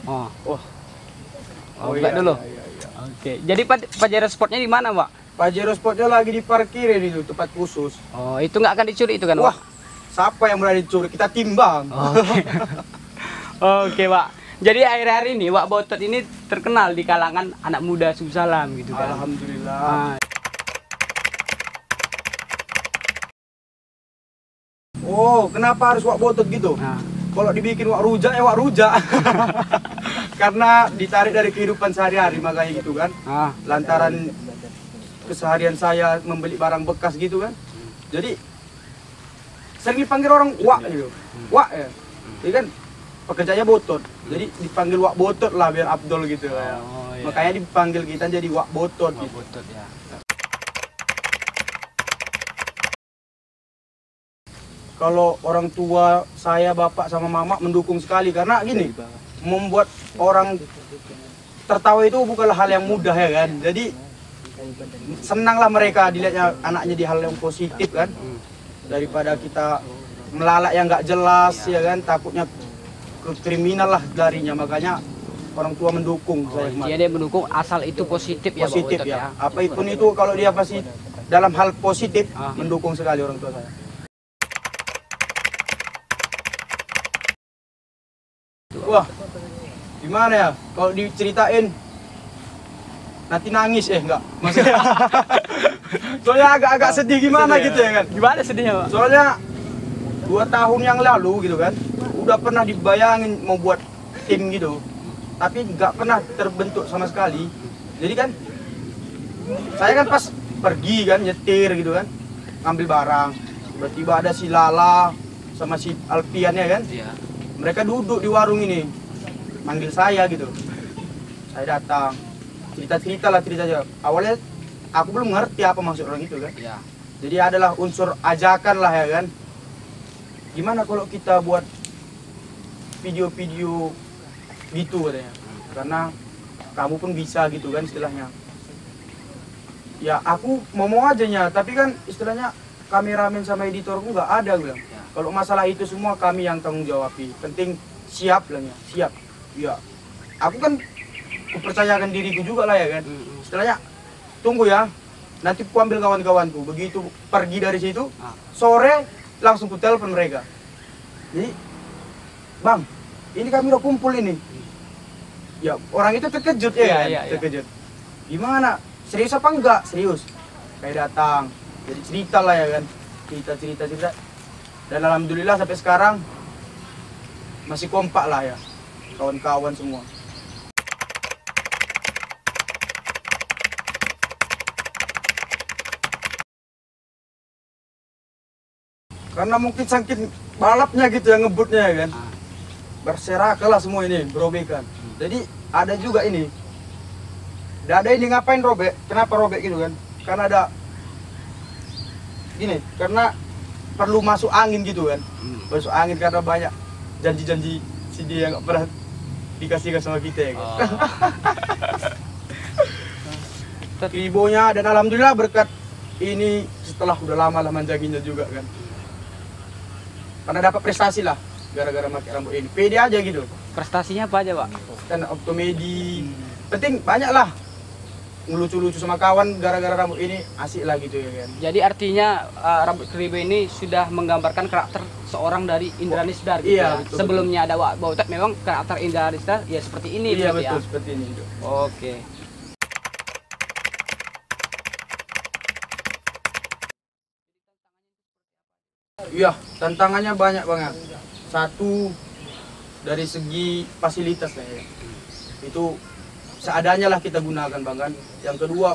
Oh. Oh. Buka dulu. Iya. Oke. Jadi Pajero Sportnya di mana, Pak? Pajero Sportnya lagi diparkirin itu tempat khusus. Oh, itu nggak akan dicuri itu kan, Pak? Wah, siapa yang berani dicuri? Kita timbang. Oke. Oke, Pak. Jadi akhir-akhir ini Wak Botot ini terkenal di kalangan anak muda Susalam gitu kan. Alhamdulillah. Ah. Oh, kenapa harus Wak Botot gitu? Nah. Kalau dibikin Wak Rujak ya Wak Rujak. Karena ditarik dari kehidupan sehari-hari makanya gitu kan. Ah. Lantaran keseharian saya membeli barang bekas gitu kan. Jadi sering dipanggil orang Wak gitu. Wak ya. Jadi kan pekerjaannya Botot. Jadi dipanggil Wak Botot lah biar Abdul gitu ya. Oh, iya. Makanya dipanggil kita jadi Wak Botot Wak gitu. Botot ya. Kalau orang tua saya, bapak sama mama mendukung sekali karena gini, membuat orang tertawa itu bukanlah hal yang mudah ya kan. Jadi senanglah mereka dilihatnya anaknya di hal yang positif kan, daripada kita melalak yang nggak jelas ya kan, takutnya ke kriminal lah darinya. Makanya orang tua mendukung saya kemarin. Dia mendukung asal itu positif ya, Positif Wak Botot ya. Apapun itu kalau dia pasti dalam hal positif mendukung sekali orang tua saya. Wah, gimana ya? Kalau diceritain nanti nangis enggak? Maksudnya soalnya agak-agak sedih gimana gitu ya kan? Gimana sedihnya, Pak? Soalnya 2 tahun yang lalu gitu kan, udah pernah dibayangin mau buat tim gitu, tapi nggak pernah terbentuk sama sekali. Jadi kan, saya kan pas pergi kan nyetir gitu kan, ngambil barang, tiba-tiba ada si Lala sama si Alpian ya kan. Iya. Mereka duduk di warung ini, manggil saya gitu. Saya datang, cerita aja. Awalnya aku belum ngerti apa maksud orang itu kan. Iya. Jadi adalah unsur ajakan lah ya kan. Gimana kalau kita buat video-video gitu katanya. Karena kamu pun bisa gitu kan istilahnya. Ya aku mau aja tapi kan istilahnya kameramen sama editorku nggak ada gue bilang. Kalau masalah itu semua kami yang tanggung jawabi. Penting siap lah ya, siap. Ya, aku kan kupercayakan diriku juga lah ya kan. Istilahnya tunggu ya, nanti ku ambil kawan-kawanku. Begitu pergi dari situ, sore langsung ku telepon mereka. Jadi, bang, ini kami udah kumpul ini. Ya orang itu terkejut ya, terkejut. Gimana? Serius apa enggak? Serius. Kayak datang, jadi cerita lah ya kan. Cerita. Dan alhamdulillah sampai sekarang masih kompak lah ya, kawan-kawan semua. Karena mungkin saking balapnya gitu ya, ngebutnya ya kan, berserakan lah semua ini, berobekan. Jadi ada juga ini, dada ini ngapain robek? Kenapa robek gitu kan? Karena ada gini, karena perlu masuk angin gitu kan. Masuk angin karena banyak janji-janji si dia yang gak pernah dikasihkan sama kita ya kan. Ibunya dan alhamdulillah berkat ini setelah udah lama manjaginnya juga kan. Karena dapat prestasi lah gara-gara pakai rambut ini. Pede aja gitu. Prestasinya apa aja, Pak? Dan optomedi. Penting banyak lah. Ngelucu-lucu sama kawan gara-gara rambut ini asik lah gitu ya kan. Jadi artinya rambut keribu ini sudah menggambarkan karakter seorang dari Indra Nisdar gitu Iya, ya. betul, Sebelumnya ada Wak Botot memang karakter Indra Nisdar ya seperti ini. Iya betul betul ya? seperti ini. Oke. Iya, tantangannya banyak banget. Satu dari segi fasilitas lah ya. Itu seadanya lah kita gunakan bang kan. Yang kedua,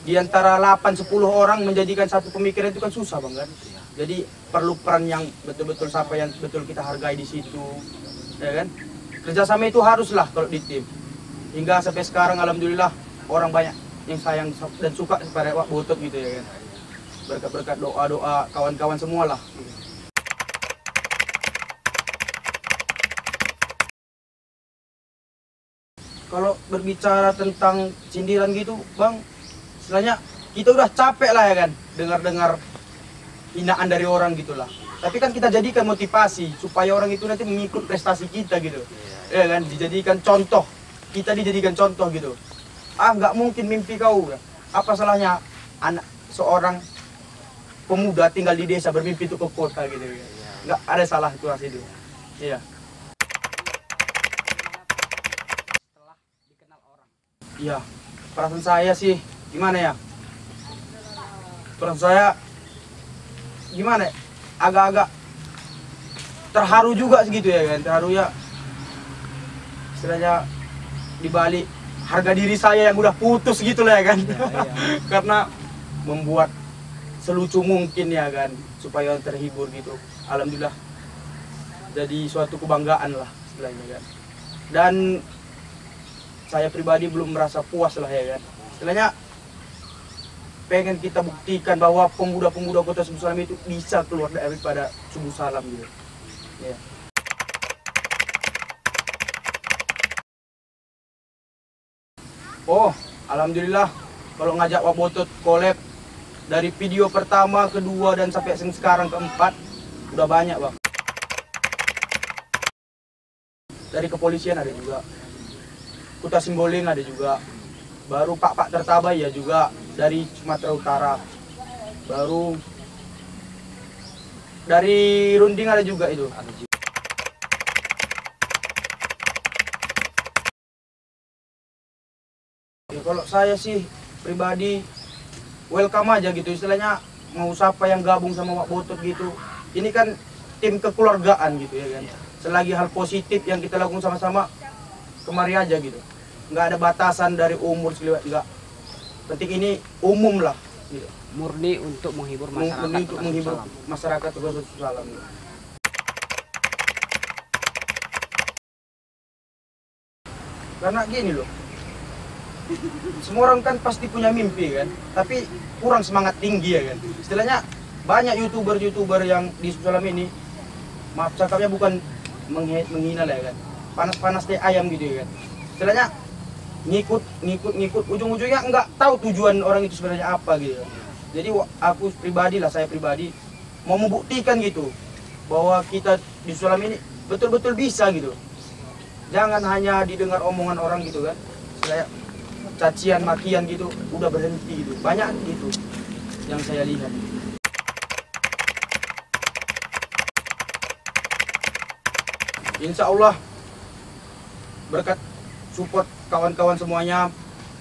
di antara 8-10 orang menjadikan satu pemikiran itu kan susah bang kan. Jadi perlu peran yang betul-betul siapa yang betul kita hargai di situ, ya kan. Kerjasama itu haruslah kalau di tim. Hingga sampai sekarang alhamdulillah orang banyak yang sayang dan suka kepada Wak Botot gitu ya kan. Berkat-berkat doa-doa kawan-kawan semua lah. Kalau berbicara tentang sindiran gitu, bang, istilahnya kita udah capek lah ya kan, dengar-dengar hinaan dari orang gitulah. Tapi kan kita jadikan motivasi supaya orang itu nanti mengikut prestasi kita gitu. Ya kan, dijadikan contoh. Kita dijadikan contoh gitu. Ah, nggak mungkin mimpi kau. Apa salahnya anak seorang pemuda tinggal di desa bermimpi untuk ke kota gitu. Nggak ada salah itu itu. Iya. Setelah dikenal orang. Iya. Perasaan saya sih gimana ya? Perasaan saya gimana ya? Agak-agak terharu juga segitu ya kan, terharu ya istilahnya dibalik harga diri saya yang udah putus gitu lah ya kan. Iya. Karena membuat selucu mungkin ya kan supaya terhibur gitu. Alhamdulillah jadi suatu kebanggaan lah istilahnya kan. Dan saya pribadi belum merasa puas lah ya kan, istilahnya pengen kita buktikan bahwa pemuda-pemuda kota Subuh Salam itu bisa keluar daripada Subuh Salam gitu ya. Oh, alhamdulillah kalau ngajak Wak Botot collab dari video pertama, kedua, dan sampai sekarang keempat udah banyak bang. Dari kepolisian ada juga, Kuta Simboling ada juga, baru Pak Tertabay ya juga dari Sumatera Utara, baru dari Runding ada juga itu. Ya, kalau saya sih pribadi welcome aja gitu, istilahnya mau siapa yang gabung sama Wak Botot gitu. Ini kan tim kekeluargaan gitu ya kan. Selagi hal positif yang kita lakukan sama-sama, kemari aja gitu. Nggak ada batasan dari umur segala, nggak. Penting ini umum lah gitu. Murni untuk menghibur masyarakat. Murni untuk Kota menghibur Subuh Salam. masyarakat Kota Subuh Salam gitu. Karena gini loh, semua orang kan pasti punya mimpi kan, tapi kurang semangat tinggi ya kan. Istilahnya banyak youtuber yang di Subuh Salam ini, maaf cakapnya bukan menghina lah ya kan, panas-panas deh ayam gitu ya kan. Istilahnya ngikut, ujung-ujungnya nggak tahu tujuan orang itu sebenarnya apa gitu. Jadi aku pribadi lah, saya pribadi mau membuktikan gitu bahwa kita di Subuh Salam ini betul-betul bisa gitu. Jangan hanya didengar omongan orang gitu kan, kayak cacian makian gitu, udah berhenti gitu. Banyak gitu yang saya lihat. Insya Allah berkat support kawan-kawan semuanya,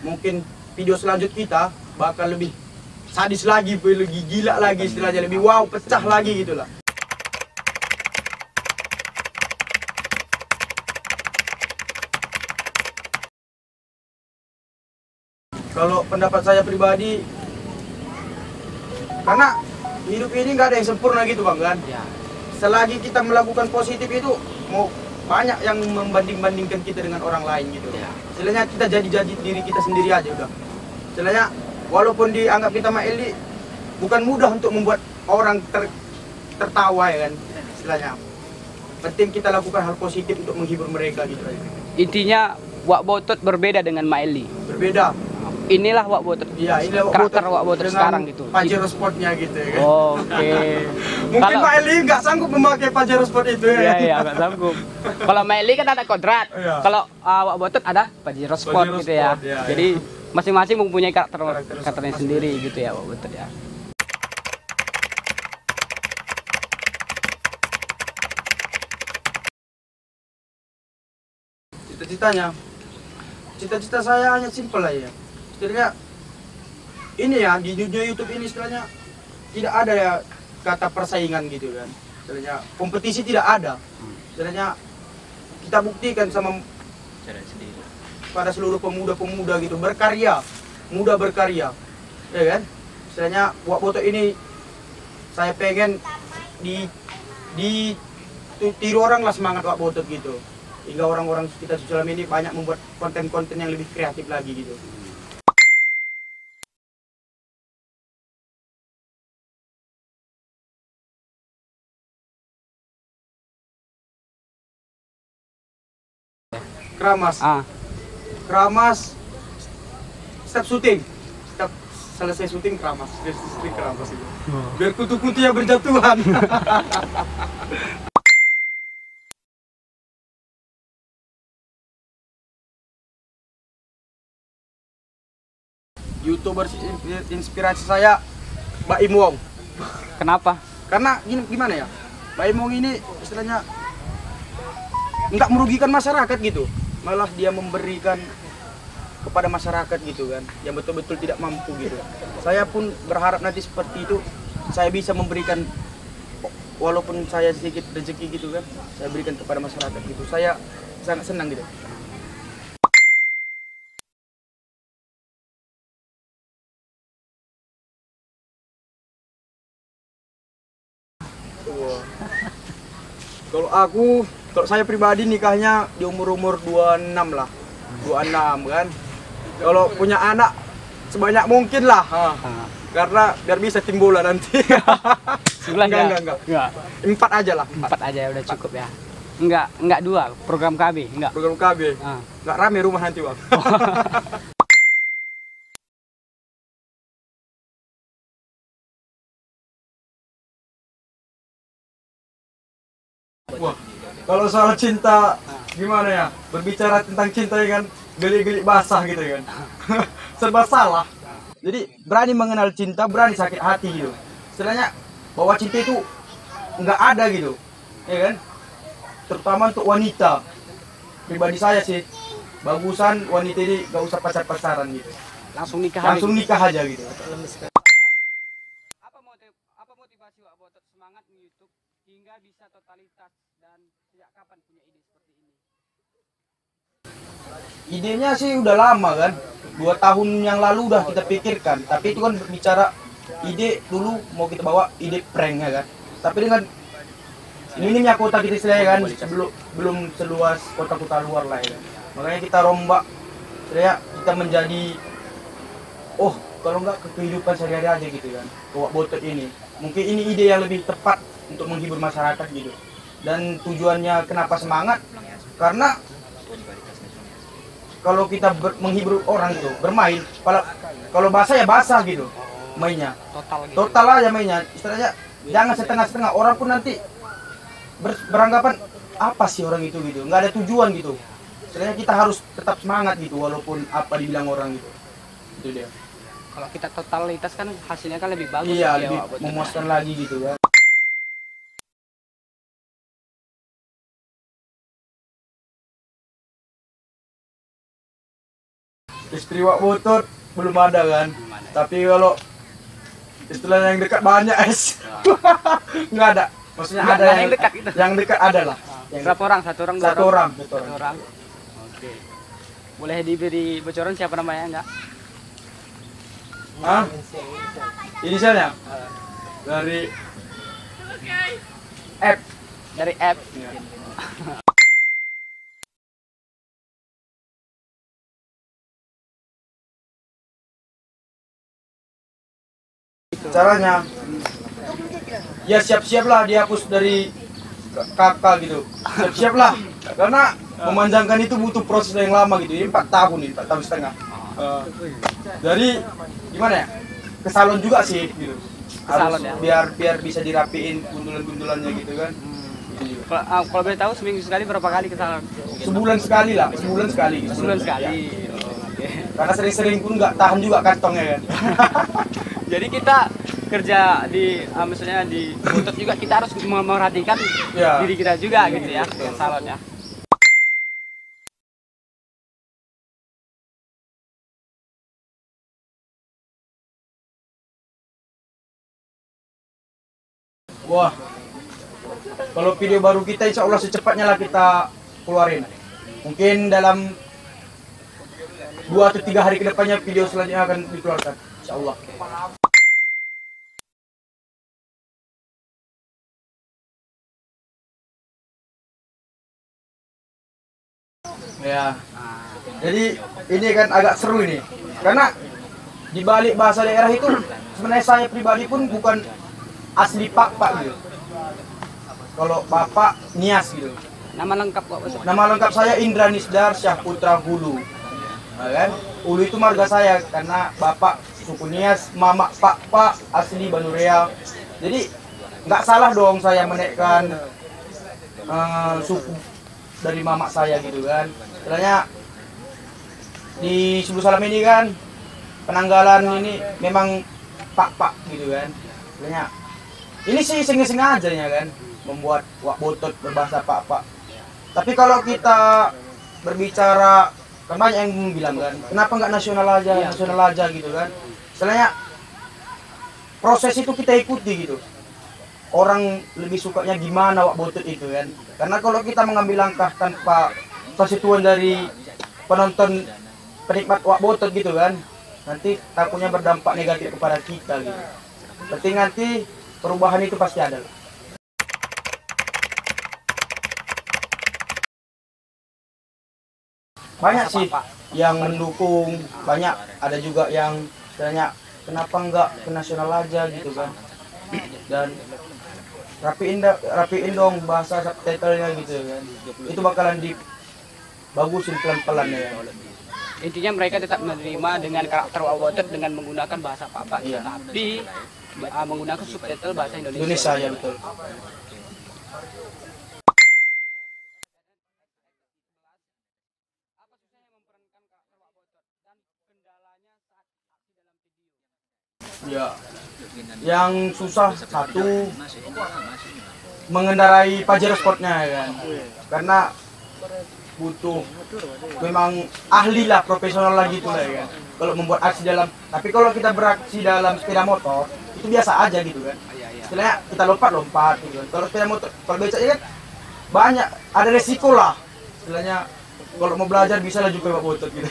mungkin video selanjutnya kita bakal lebih sadis lagi, lebih gila lagi istilahnya, lebih wow, pecah lagi gitulah. Kalau pendapat saya pribadi, karena hidup ini nggak ada yang sempurna gitu bang kan. Ya. Selagi kita melakukan positif itu, mau banyak yang membanding-bandingkan kita dengan orang lain gitu. Ya. Istilahnya kita jadi diri kita sendiri aja udah. Istilahnya walaupun dianggap kita Maeli, bukan mudah untuk membuat orang tertawa ya kan. Istilahnya penting kita lakukan hal positif untuk menghibur mereka gitu. Intinya Wak Botot berbeda dengan Maeli. Berbeda. Inilah Wak Botot. Iya, ini Karakter Wak Botot sekarang gitu. Pajero Sportnya gitu ya kan. Oke. Mungkin Kalau Pak Eli nggak sanggup memakai Pajero Sport itu ya. iya iya nggak sanggup. Kalau Maeli kan ada kodrat. Iya. Kalau Wak Botot ada Pajero Sport Pajero gitu ya. Sport, iya, Jadi masing-masing mempunyai karakternya Karakter sendiri gitu ya Wak Botot ya. Cita-cita saya hanya simpel lah ya. Istilahnya ini ya, di dunia YouTube ini istilahnya tidak ada ya kata persaingan gitu kan. Istilahnya kompetisi tidak ada. Istilahnya kita buktikan sama pada seluruh pemuda-pemuda gitu, berkarya, muda berkarya, ya kan. Istilahnya Wak Botot ini saya pengen tiru orang lah semangat Wak Botot gitu, hingga orang-orang kita sosial media banyak membuat konten-konten yang lebih kreatif lagi gitu. Keramas, Ah, Keramas, setiap syuting, selesai syuting keramas, itu. Biar kutu-kutunya berjatuhan. YouTuber inspirasi saya Mbak Im Wong. Kenapa? Karena gimana ya, Mbak Im Wong ini istilahnya nggak merugikan masyarakat gitu, malah dia memberikan kepada masyarakat gitu kan, yang betul-betul tidak mampu gitu. Saya pun berharap nanti seperti itu, saya bisa memberikan, walaupun saya sedikit rezeki gitu kan, saya berikan kepada masyarakat gitu. Saya sangat senang gitu. Wah. Kalau saya pribadi nikahnya di umur 26 lah. 26 kan. Kalau punya anak sebanyak mungkin lah. Karena biar bisa timbulan nanti. Sebelah enggak. 4 aja lah. 4 aja udah cukup ya. Enggak 2, program KB, enggak. Program KB. Enggak rame rumah nanti, Bang. Wah, kalau soal cinta gimana ya? Berbicara tentang cinta ya kan, geli-geli basah gitu kan. Serba salah. Jadi berani mengenal cinta, berani sakit hati gitu. Istilahnya bahwa cinta itu nggak ada gitu, ya kan? Terutama untuk wanita. Pribadi saya sih, bagusan wanita ini nggak usah pacar-pacaran gitu. Langsung nikah aja gitu. Apa motivasi Wak Botot semangat YouTube hingga bisa totalitas, dan sejak kapan punya ide seperti ini? Idenya sih udah lama kan, 2 tahun yang lalu udah kita pikirkan. Tapi itu kan bicara ide dulu mau kita bawa ide prank ya kan. Tapi dengan minimnya kota kita istilahnya kan, belum seluas kota-kota luar lah ya kan. Makanya kita rombak, istilahnya kita menjadi, kalau nggak ke kehidupan sehari-hari aja gitu kan, Wak Botot ini. Mungkin ini ide yang lebih tepat untuk menghibur masyarakat gitu. Dan tujuannya kenapa semangat? Karena kalau kita menghibur orang itu bermain, kalau basah ya basah gitu mainnya. Total aja mainnya. Istilahnya jangan setengah-setengah. Orang pun nanti beranggapan apa sih orang itu gitu. Nggak ada tujuan gitu. Istilahnya kita harus tetap semangat gitu walaupun apa dibilang orang gitu. Itu dia. Kalau kita totalitas kan hasilnya kan lebih bagus. Iya, lebih memuaskan lagi gitu kan. Istri Wak Botot belum ada kan, tapi kalau istilahnya yang dekat banyak nggak ada. Maksudnya ada yang dekat gitu. Yang dekat ada lah. Berapa orang? Satu orang? Satu orang. Oke. Boleh diberi bocoran siapa namanya enggak? Hah? Inisialnya? Dari F. Dari F. Caranya ya siap-siaplah dihapus dari kakak gitu, siap-siaplah karena memanjangkan itu butuh proses yang lama gitu. Ini 4 tahun nih, 4 tahun setengah. Dari gimana ya, ke salon juga sih gitu, harus ya? biar bisa dirapiin gundulan-gundulannya gitu kan. Kalau boleh tahu seminggu sekali berapa kali ke salon? Sebulan sekali lah, sebulan sekali. Sebulan sekali. Ya. Karena sering-sering pun nggak tahan juga kantongnya kan. Jadi kita kerja di misalnya di Botot juga kita harus memperhatikan diri kita juga gitu ya, ke salon ya. Wah, kalau video baru kita insya Allah secepatnya lah kita keluarin. Mungkin dalam 2 atau 3 hari ke depannya video selanjutnya akan dikeluarkan, insya Allah. Ya, jadi ini kan agak seru ini, karena di balik bahasa daerah itu sebenarnya saya pribadi pun bukan asli Pak gitu. Kalau Bapak Nias gitu. Nama lengkap kok. Nama lengkap saya Indra Nisdar Syahputra Hulu. Nah, kan? Ulu itu marga saya karena bapak suku Nias, mama pak asli Banurea. Jadi nggak salah dong saya menaikkan suku dari mama saya gitu kan. Istilahnya di Suku Salam ini kan penanggalan ini memang pak gitu kan. Istilahnya ini sih sengaja ya kan membuat Wak Botot berbahasa pak. Tapi kalau kita berbicara, kan banyak yang bilang kan, kenapa nggak nasional aja gitu kan. Istilahnya proses itu kita ikuti gitu. Orang lebih sukanya gimana Wak Botot itu kan. Karena kalau kita mengambil langkah tanpa persetujuan dari penonton penikmat Wak Botot gitu kan, nanti takutnya berdampak negatif kepada kita gitu. Berarti nanti perubahan itu pasti ada. Banyak sih yang mendukung, banyak ada juga yang istilahnya kenapa enggak ke nasional aja gitu kan. Dan rapiin dong bahasa subtitlenya gitu kan. Itu bakalan dibagusin pelan-pelan ya. Intinya mereka tetap menerima dengan karakter Wak Botot dengan menggunakan bahasa Pak, iya. tapi menggunakan subtitle bahasa Indonesia. Indonesia ya betul. Ya, yang susah satu mengendarai Pajero Sportnya ya kan, karena butuh memang ahli lah, profesional lagi itu lah ya kan. Kalau membuat aksi dalam, tapi kalau kita beraksi dalam sepeda motor itu biasa aja gitu kan. Istilahnya kita lompat gitu kan. Kalau sepeda motor, kalau becaknya kan banyak ada resiko lah. Istilahnya kalau mau belajar bisa lah juga Wak Botot gitu.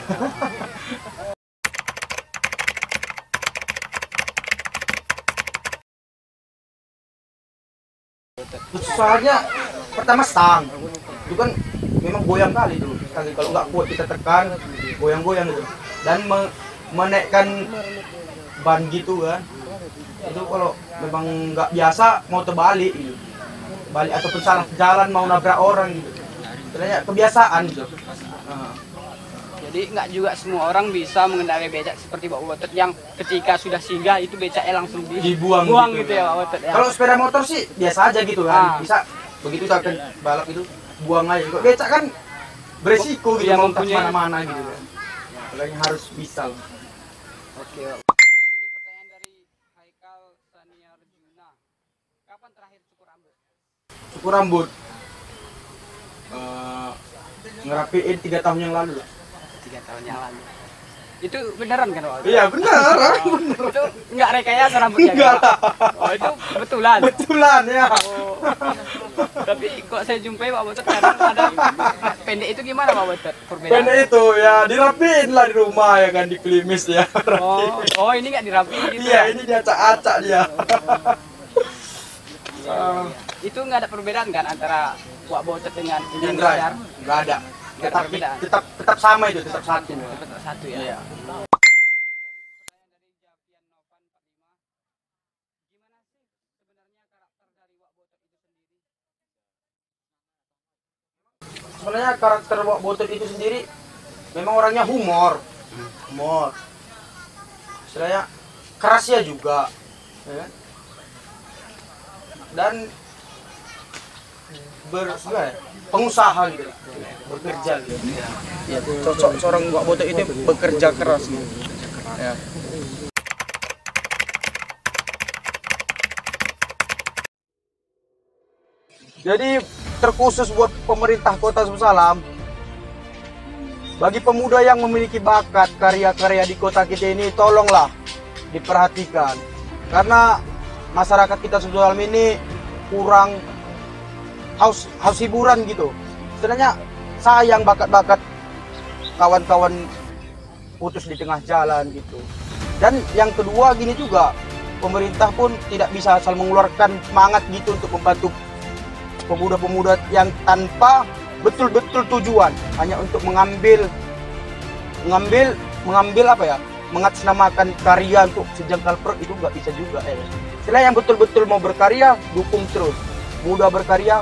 Soalnya pertama stang itu kan memang goyang kali tuh, kalau nggak kuat kita tekan goyang-goyang gitu, dan menaikkan ban gitu kan, itu kalau memang nggak biasa mau terbalik gitu, balik ataupun salah jalan mau nabrak orang gitu, istilahnya kebiasaan gitu. Jadi nggak juga semua orang bisa mengendarai becak seperti Wak Botot yang ketika sudah singgah itu becaknya langsung dibuang gitu ya Wak Botot ya. Kalau sepeda motor sih biasa aja gitu kan, bisa begitu kita akan balap itu buang aja. Kok becak kan beresiko gitu, mau kemana-mana gitu kan. Makanya harus bisa. Oke. Ini pertanyaan dari Haikal Sania Rejuna. Kapan terakhir cukur rambut? Cukur rambut ngerapiin 3 tahun yang lalu lah. 3 tahun yang lalu. Itu beneran kan Wak? Iya beneran. Itu nggak rekayasa rambutnya? Enggak lah. Oh itu betulan? Betulan ya. Oh. Tapi kok saya jumpai Wak Botot kadang ada pendek itu gimana Wak Botot? Perbedaan? Pendek itu ya dirapiin lah di rumah ya kan, di klimis ya. Oh ini nggak dirapiin gitu? Iya, ini dia acak-acak dia. Itu nggak ada perbedaan kan antara Wak Botot dengan Indra ya? Nggak ada. Tetap sama itu, tetap satu. Tetap satu ya. Iya. Sebenarnya karakter Wak Botot itu sendiri memang orangnya humor. Istilahnya kerasnya juga, ya kan? Dan pengusaha gitu, bekerja gitu. Ya, seorang Wak Botot itu bekerja keras gitu. Ya. Jadi terkhusus buat pemerintah Kota Suku Salam, bagi pemuda yang memiliki bakat karya-karya di kota kita ini, tolonglah diperhatikan, karena masyarakat kita Suku Salam ini kurang haus hiburan gitu. Sebenarnya sayang bakat-bakat kawan-kawan putus di tengah jalan gitu. Dan yang kedua gini juga, pemerintah pun tidak bisa asal mengeluarkan semangat gitu untuk membantu pemuda-pemuda yang tanpa betul-betul tujuan, hanya untuk mengambil apa ya, mengatasnamakan karya untuk sejengkal perut, itu nggak bisa juga ya. Setelah yang betul-betul mau berkarya, dukung terus. Muda berkarya,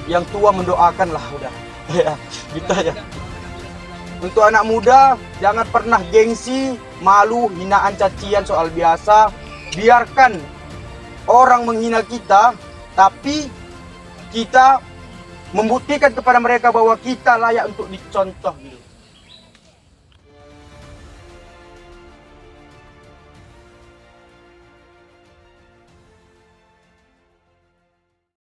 yang tua mendoakan lah udah. Ya, gitu aja. untuk anak muda, jangan pernah gengsi, malu, hinaan, cacian soal biasa. Biarkan orang menghina kita, tapi kita membuktikan kepada mereka bahwa kita layak untuk dicontoh gitu.